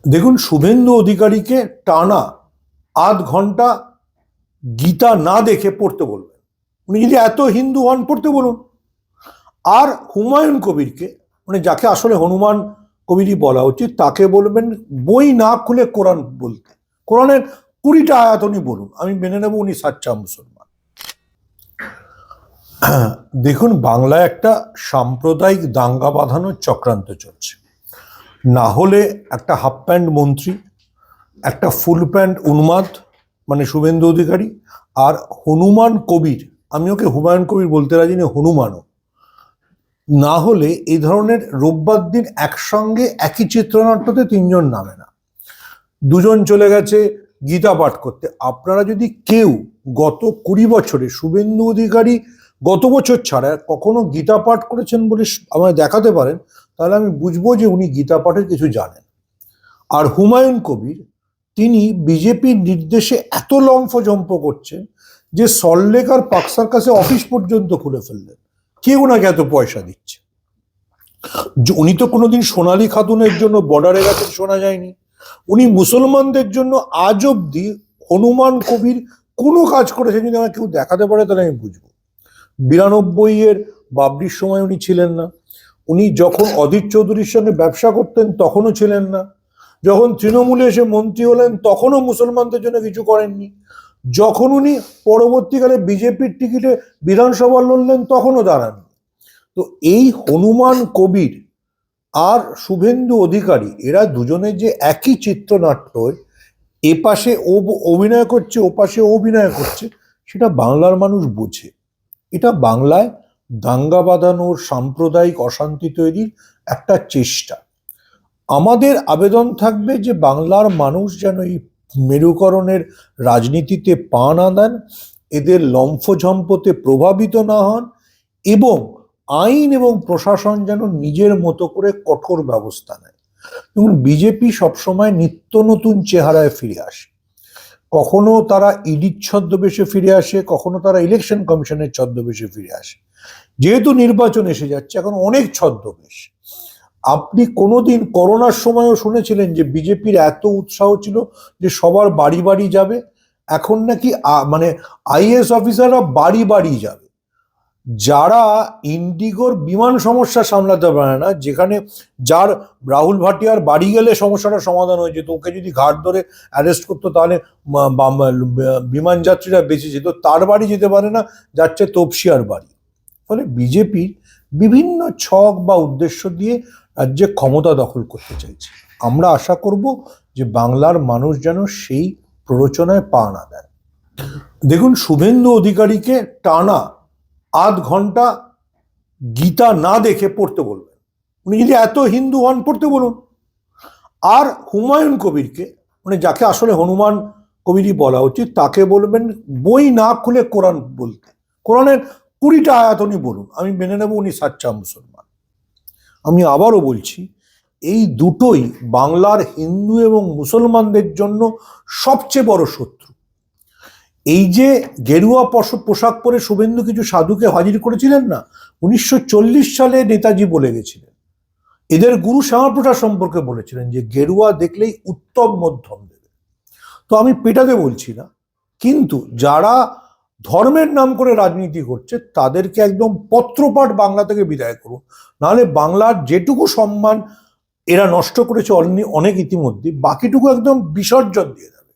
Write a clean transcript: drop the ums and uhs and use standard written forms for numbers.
দেখুন, শুভেন্দু অধিকারীকে টানা আধ ঘন্টা গীতা না দেখে পড়তে বলবেন। উনি যদি এত হিন্দু হন, পড়তে বলুন। আর হুমায়ুন কবিরকে, মানে যাকে আসলে হনুমান কবিরই বলা উচিত, তাকে বলবেন বই না খুলে কোরআন বলতে। কোরআনের 20টা আয়াত উনি বলুন, আমি মেনে নেব উনি সাচ্চা মুসলমান। দেখুন, বাংলায় একটা সাম্প্রদায়িক দাঙ্গা বাঁধানোর চক্রান্ত চলছে। না হলে একটা হাফ প্যান্ট মন্ত্রী, একটা ফুল প্যান্ট উন্মাদ মানে শুভেন্দু অধিকারী, আর হনুমান কবির, আমি ওকে হুমায়ুন কবির বলতে রাজি না, হনুমানও না হলে এই ধরনের রোববার দিন একসঙ্গে একই চিত্রনাট্যতে তিনজন নামে না। দুজন চলে গেছে গীতা পাঠ করতে। আপনারা যদি কেউ গত 20 বছরে শুভেন্দু অধিকারী গত বছর ছাড়া কখনো গীতা পাঠ করেছেন বলে আমায় দেখাতে পারেন, তাহলে আমি বুঝবো যে উনি গীতা পাঠের কিছু জানেন। আর হুমায়ুন কবির, তিনি বিজেপির নির্দেশে এত লম্ফজম্প করছেন যে সল্টলেক আর পাকসার কাছে অফিস পর্যন্ত খুলে ফেললেন। কে ওনাকে এত পয়সা দিচ্ছে? উনি তো কোনোদিন সোনালী খাতুনের জন্য বর্ডারে গেছেন শোনা যায়নি। উনি মুসলমানদের জন্য আজ অব্দি হনুমান কবির কোনো কাজ করেছেন যদি আমাকে কেউ দেখাতে পারে, তাহলে আমি বুঝবো। 92-এর বাবরির সময় উনি ছিলেন না। উনি যখন অধীর চৌধুরীর সঙ্গে ব্যবসা করতেন তখনও ছিলেন না। যখন তৃণমূলে এসে মন্ত্রী হলেন তখনও মুসলমানদের জন্য কিছু করেননি। যখন উনি পরবর্তীকালে বিজেপির টিকিটে বিধানসভা লড়লেন তখনও দাঁড়াননি। তো এই হনুমান কবির আর শুভেন্দু অধিকারী, এরা দুজনের যে একই চিত্রনাট্য, এপাশে ও অভিনয় করছে ওপাশে অভিনয় করছে, সেটা বাংলার মানুষ বোঝে। এটা বাংলায় দাঙ্গা বাঁধানোর, সাম্প্রদায়িক অশান্তি তৈরির একটা চেষ্টা। আমাদের আবেদন থাকবে যে বাংলার মানুষ যেন এই মেরুকরণের রাজনীতিতে পা না দেন, এদের লম্ফঝম্পতে প্রভাবিত না হন, এবং আইন এবং প্রশাসন যেন নিজের মতো করে কঠোর ব্যবস্থা নেয়। এবং বিজেপি সবসময় নিত্য নতুন চেহারায় ফিরে আসে। কখনো তারা ইডির ছদ্মবেশে ফিরে আসে, কখনো তারা ইলেকশন কমিশনের ছদ্মবেশে ফিরে আসে। যেহেতু নির্বাচন এসে যাচ্ছে, এখন অনেক ছদ্মবেশ। আপনি কোনোদিন করোনার সময়ও শুনেছিলেন যে বিজেপির এত উৎসাহ ছিল যে সবার বাড়ি বাড়ি যাবে? এখন নাকি মানে আইএএস অফিসাররা বাড়ি বাড়ি যাবে। যারা ইন্ডিগোর বিমান সমস্যা সামলাতে পারে না, যেখানে যার রাহুল ভাটিয়ার বাড়ি গেলে সমস্যাটা সমাধান হয়ে যেত, ওকে যদি ঘাট ধরে অ্যারেস্ট করতো তাহলে বিমান যাত্রীরা বেঁচে যেত, তার বাড়ি যেতে পারে না, যাচ্ছে তপসিয়ার বাড়ি। ফলে বিজেপির বিভিন্ন ছক বা উদ্দেশ্য দিয়ে রাজ্যে ক্ষমতা দখল করতে চাইছে। আমরা আশা করব যে বাংলার মানুষ যেন সেই প্ররোচনায় পা না দেয়। দেখুন, শুভেন্দু অধিকারীকে টানা আধ ঘন্টা গীতা না দেখে পড়তে বলবেন। উনি যদি এত হিন্দু হন, পড়তে বলুন। আর হুমায়ুন কবিরকে, মানে যাকে আসলে হনুমান কবিরই বলা উচিত, তাকে বলবেন বই না খুলে কোরআন বলতে। কোরআনের 20টা আয়াত উনি বলুন, আমি মেনে নেব উনি সাচ্চা মুসলমান। আমি আবারও বলছি, এই দুটোই বাংলার হিন্দু এবং মুসলমানদের জন্য সবচেয়ে বড় শত্রু। এই যে গেরুয়া পোশাক পরে শুভেন্দু কিছু সাধুকে হাজির করেছিলেন না, 1940 সালে নেতাজি বলে গেছিলেন, এদের গুরু শ্যামাপ্রসাদ সম্পর্কে বলেছিলেন যে গেরুয়া দেখলেই উত্তম মধ্যম দেবে। তো আমি পেটাতে বলছি না, কিন্তু যারা ধর্মের নাম করে রাজনীতি করছে তাদেরকে একদম পত্রপাঠ বাংলা থেকে বিদায় করুন। নাহলে বাংলার যেটুকু সম্মান এরা নষ্ট করেছে অনেক ইতিমধ্যে, বাকিটুকু একদম বিসর্জন দিয়ে দেবে।